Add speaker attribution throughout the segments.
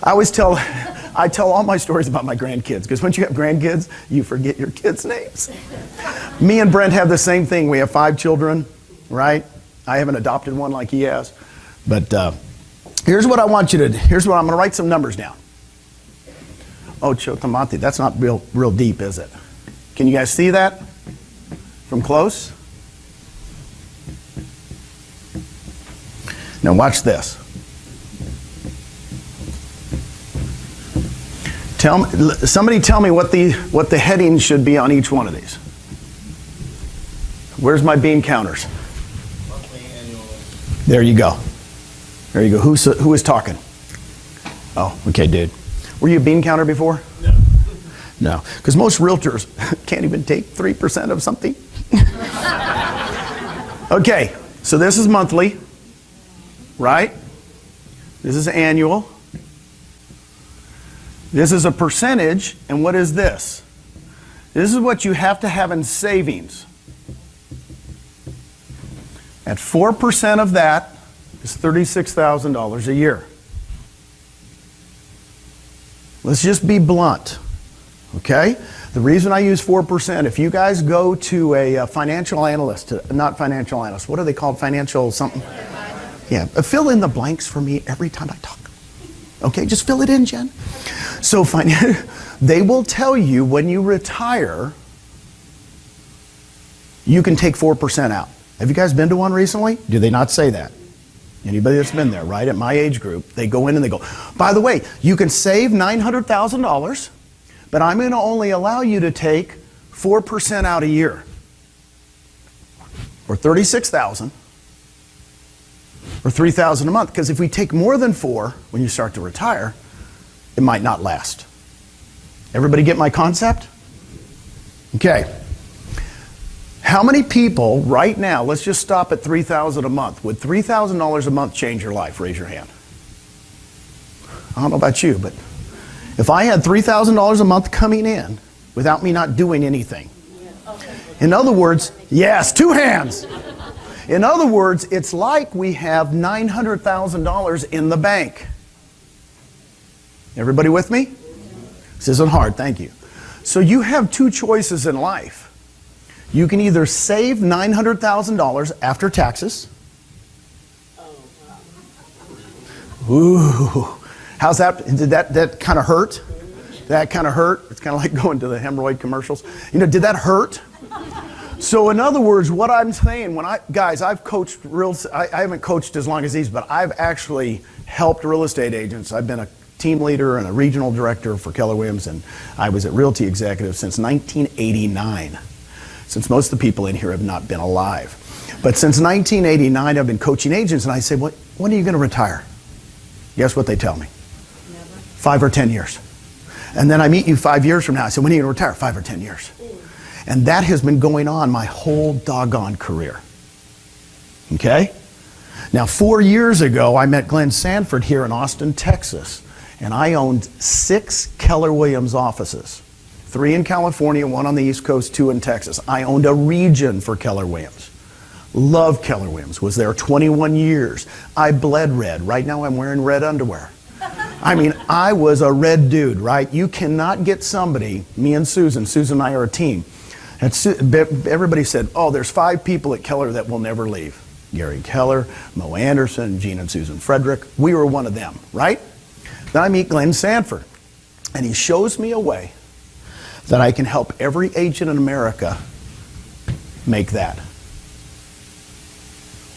Speaker 1: I tell all my stories about my grandkids, because once you have grandkids, you forget your kids' names. Me and Brent have the same thing. We have 5 children, right? I haven't adopted one like he has. But here's what I want you to do. Here's what I'm going to write some numbers down. Ocho tomate. That's not real deep, is it? Can you guys see that from close? Now watch this. Somebody tell me what the headings should be on each one of these. Where's my bean counters?
Speaker 2: Monthly, annual.
Speaker 1: There you go. There you go. Who is talking? Oh, okay, dude. Were you a bean counter before?
Speaker 2: No.
Speaker 1: No, because most realtors can't even take 3% of something. Okay, so this is monthly, right? This is annual. This is a percentage, and what is this? This is what you have to have in savings. At 4% of that is $36,000 a year. Let's just be blunt, okay? The reason I use 4%, if you guys go to a financial analyst, not financial analyst, what are they called? Financial something? Yeah, fill in the blanks for me every time I talk. Okay, just fill it in, Jen. So they will tell you when you retire, you can take 4% out. Have you guys been to one recently? Do they not say that? Anybody that's been there, right? At my age group, they go in and they go, by the way, you can save $900,000, but I'm going to only allow you to take 4% out a year, or $36,000, or $3,000 a month. Because if we take more than 4 when you start to retire, it might not last. Everybody get my concept? Okay. How many people right now, let's just stop at $3,000 a month. Would $3,000 a month change your life? Raise your hand. I don't know about you, but if I had $3,000 a month coming in without me not doing anything. In other words, yes, 2 hands. In other words, it's like we have $900,000 in the bank. Everybody with me? This isn't hard, thank you. So you have 2 choices in life. You can either save $900,000 after taxes. Ooh, how's that? Did that kind of hurt? That kind of hurt? It's kind of like going to the hemorrhoid commercials. You know, did that hurt? So in other words, what I'm saying, guys, I've coached I haven't coached as long as these, but I've actually helped real estate agents. I've been a team leader and a regional director for Keller Williams, and I was at Realty Executive since 1989. Since most of the people in here have not been alive. But since 1989, I've been coaching agents, and I say, when are you going to retire? Guess what they tell me? Never. 5 or 10 years. And then I meet you 5 years from now. I say, when are you going to retire? 5 or 10 years. And that has been going on my whole doggone career. Okay? Now, 4 years ago, I met Glenn Sanford here in Austin, Texas, and I owned 6 Keller Williams offices. 3 in California, 1 on the East Coast, 2 in Texas. I owned a region for Keller Williams. Loved Keller Williams. Was there 21 years. I bled red. Right now I'm wearing red underwear. I mean, I was a red dude, right? You cannot get somebody, me and Susan and I are a team. Everybody said, oh, there's 5 people at Keller that will never leave. Gary Keller, Mo Anderson, Gene and Susan Frederick. We were one of them, right? Then I meet Glenn Sanford, and he shows me a way that I can help every agent in America make that.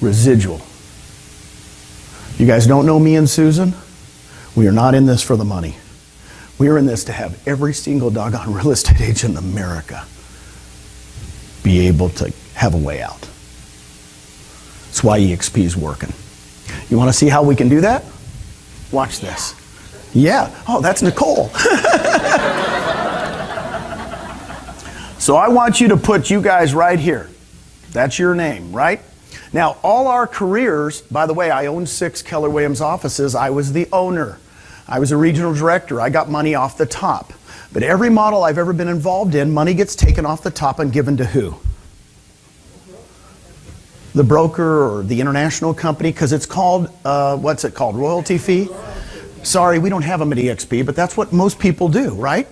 Speaker 1: Residual. You guys don't know me and Susan? We are not in this for the money. We are in this to have every single doggone real estate agent in America be able to have a way out. That's why eXp is working. You want to see how we can do that? Watch this. Yeah. Oh, that's Nicole. So I want you to put you guys right here. That's your name, right? Now, all our careers, by the way, I owned 6 Keller Williams offices. I was the owner. I was a regional director. I got money off the top. But every model I've ever been involved in, money gets taken off the top and given to who? The broker or the international company, because it's called, what's it called? Royalty fee? Sorry, we don't have them at eXp, but that's what most people do, right?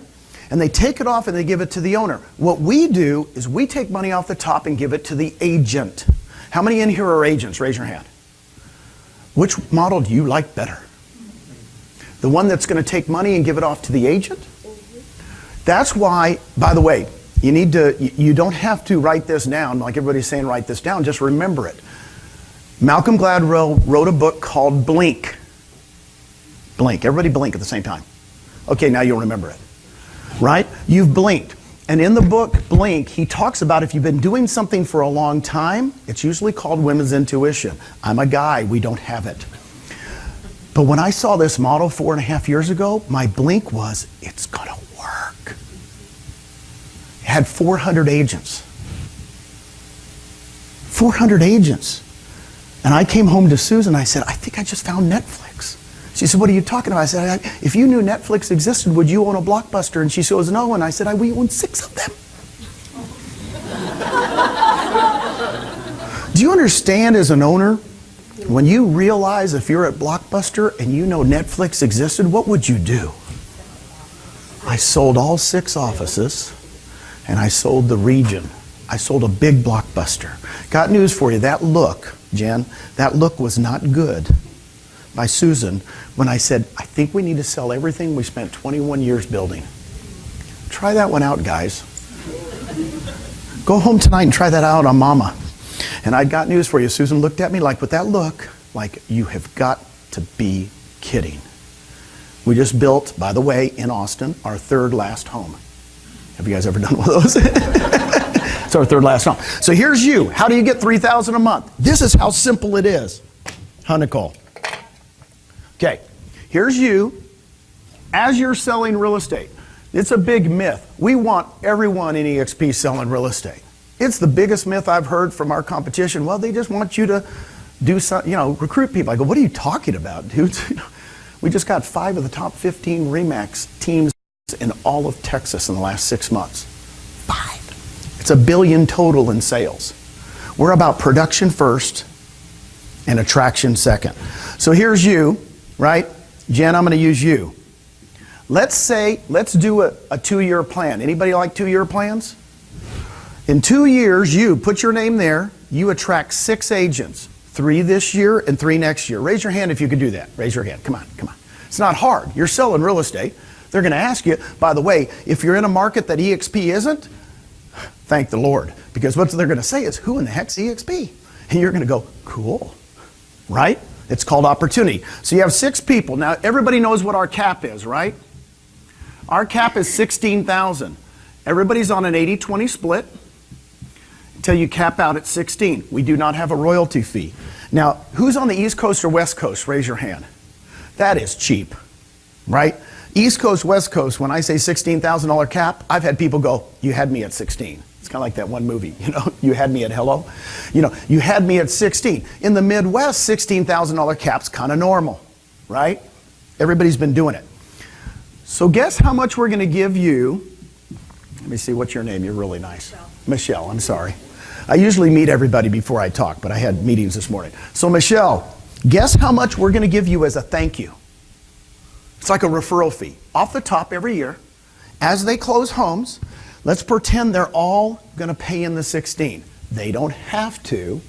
Speaker 1: And they take it off and they give it to the owner. What we do is we take money off the top and give it to the agent. How many in here are agents? Raise your hand. Which model do you like better? The one that's going to take money and give it off to the agent? That's why, by the way, you don't have to write this down like everybody's saying write this down, just remember it. Malcolm Gladwell wrote a book called Blink. Blink, everybody blink at the same time. Okay, now you'll remember it, right? You've blinked. And in the book, Blink, he talks about if you've been doing something for a long time, it's usually called women's intuition. I'm a guy, we don't have it. But when I saw this model 4.5 years ago, my blink was, it's gonna work. It had 400 agents. 400 agents. And I came home to Susan, I said, I think I just found Netflix. She said, what are you talking about? I said, if you knew Netflix existed, would you own a Blockbuster? And she says, no. And I said, we own 6 of them. Do you understand as an owner, when you realize if you're at Blockbuster and you know Netflix existed, what would you do? I sold all 6 offices and I sold the region. I sold a big Blockbuster. Got news for you, that look, Jen, that look was not good by Susan when I said, I think we need to sell everything we spent 21 years building. Try that one out, guys. Go home tonight and try that out on Mama. And I got news for you. Susan looked at me like, with that look, like, you have got to be kidding. We just built, by the way, in Austin, our 3rd last home. Have you guys ever done one of those? It's our 3rd last home. So here's you. How do you get $3,000 a month? This is how simple it is. Huh, Nicole? Okay, here's you as you're selling real estate. It's a big myth. We want everyone in eXp selling real estate. It's the biggest myth I've heard from our competition. Well, they just want you to do some, recruit people. I go, what are you talking about, dude? We just got 5 of the top 15 RE/MAX teams in all of Texas in the last 6 months. 5. It's $1 billion total in sales. We're about production first and attraction second. So here's you. Right? Jen, I'm going to use you. Let's do a 2-year plan. Anybody like 2-year plans? In 2 years, you put your name there, you attract 6 agents, 3 this year and 3 next year. Raise your hand if you could do that. Raise your hand. Come on. It's not hard. You're selling real estate. They're going to ask you, by the way, if you're in a market that eXp isn't, thank the Lord. Because what they're going to say is, who in the heck's eXp? And you're going to go, cool. Right? It's called opportunity. So you have 6 people. Now, everybody knows what our cap is, right? Our cap is $16,000. Everybody's on an 80-20 split until you cap out at 16. We do not have a royalty fee. Now, who's on the East Coast or West Coast? Raise your hand. That is cheap, right? East Coast, West Coast, when I say $16,000 cap, I've had people go, you had me at 16. It's kind of like that one movie, you had me at hello. You had me at 16. In the Midwest, $16,000 cap's kind of normal, right? Everybody's been doing it. So guess how much we're going to give you. Let me see, what's your name? You're really nice. Michelle, I'm sorry. I usually meet everybody before I talk, but I had meetings this morning. So Michelle, guess how much we're going to give you as a thank you. It's like a referral fee. Off the top every year, as they close homes, let's pretend they're all going to pay in the 16. They don't have to.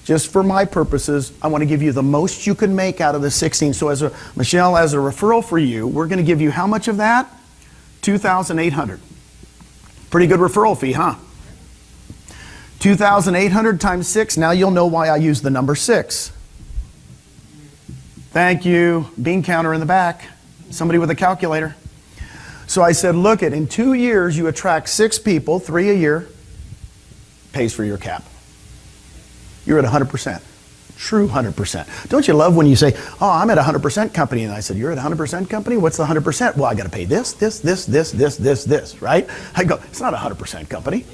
Speaker 1: Just for my purposes, I want to give you the most you can make out of the 16. So Michelle, as a referral for you, we're going to give you how much of that? $2,800. Pretty good referral fee, huh? 2,800 times 6. Now you'll know why I use the number 6. Thank you. Bean counter in the back. Somebody with a calculator. So I said, look it, in 2 years, you attract 6 people, 3 a year, pays for your cap. You're at 100%. True 100%. Don't you love when you say, oh, I'm at a 100% company? And I said, you're at a 100% company? What's the 100%? Well, I got to pay this, right? I go, it's not a 100% company.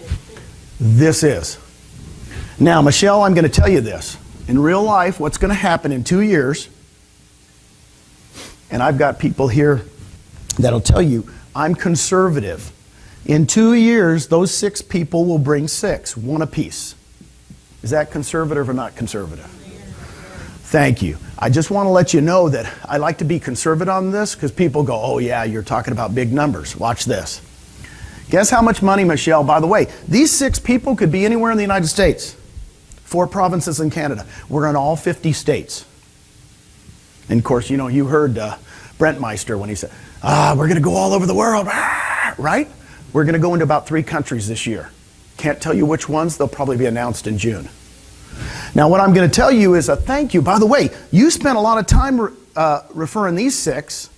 Speaker 1: This is. Now, Michelle, I'm going to tell you this. In real life, what's going to happen in 2 years, and I've got people here that'll tell you, I'm conservative. In 2 years, those 6 people will bring 6, 1 apiece. Is that conservative or not conservative? Thank you. I just want to let you know that I like to be conservative on this because people go, oh yeah, you're talking about big numbers. Watch this. Guess how much money, Michelle, by the way, these 6 people could be anywhere in the United States. 4 provinces in Canada. We're in all 50 states. And of course, you heard Brent Meister when he said, we're going to go all over the world, right? We're going to go into about 3 countries this year. Can't tell you which ones. They'll probably be announced in June. Now, what I'm going to tell you is a thank you. By the way, you spent a lot of time referring these 6,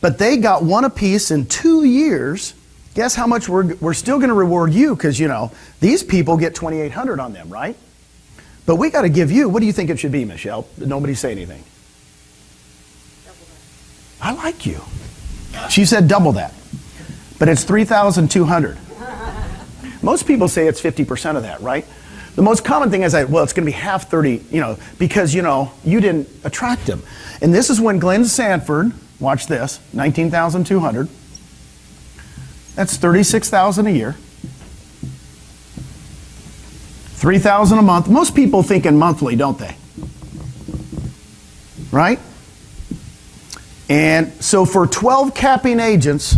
Speaker 1: but they got 1 apiece in 2 years. Guess how much we're still going to reward you because, these people get $2,800 on them, right? But we got to give you, what do you think it should be, Michelle? Nobody say anything. I like you. She said double that. But it's $3,200. Most people say it's 50% of that, right? The most common thing is it's going to be half 30, because, you didn't attract them. And this is when Glenn Sanford, watch this, $19,200. That's $36,000 a year. $3,000 a month. Most people think in monthly, don't they? Right? And so for 12 capping agents,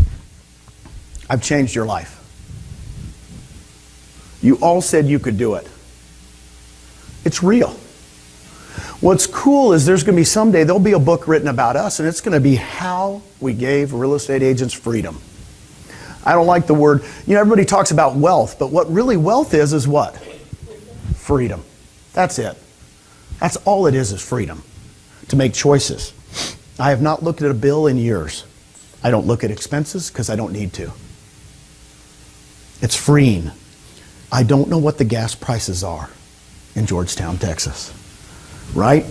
Speaker 1: I've changed your life. You all said you could do it. It's real. What's cool is there's going to be someday, there'll be a book written about us, and it's going to be how we gave real estate agents freedom. I don't like the word, everybody talks about wealth, but what really wealth is what? Freedom. That's it. That's all it is freedom. To make choices. I have not looked at a bill in years. I don't look at expenses because I don't need to. It's freeing. I don't know what the gas prices are in Georgetown, Texas. Right?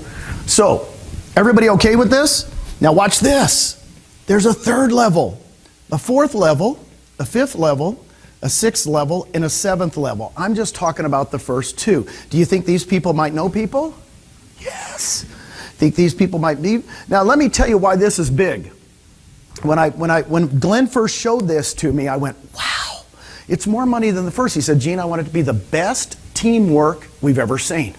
Speaker 1: So, everybody okay with this? Now watch this. There's a 3rd level, a 4th level, a 5th level, a 6th level, and a 7th level. I'm just talking about the first 2. Do you think these people might know people? Yes. Think these people might be? Now let me tell you why this is big. When Glenn first showed this to me, I went, wow, it's more money than the first. He said, Gene, I want it to be the best teamwork we've ever seen.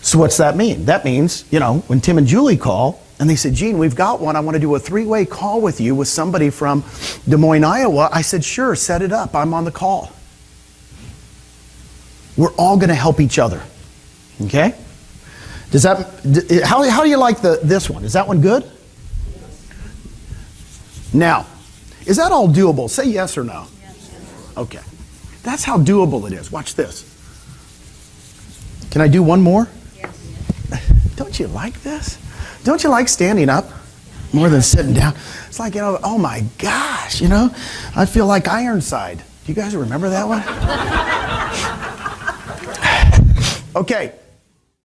Speaker 1: So what's that mean? That means, when Tim and Julie call, and they said, Gene, we've got one. I want to do a 3-way call with you with somebody from Des Moines, Iowa. I said, sure, set it up. I'm on the call. We're all going to help each other. Okay? How do you like this one? Is that one good? Now, is that all doable? Say yes or no. Yes. Okay. That's how doable it is. Watch this. Can I do one more? Yes. Don't you like this? Don't you like standing up more than sitting down? It's like, oh my gosh, I feel like Ironside. Do you guys remember that one? Okay.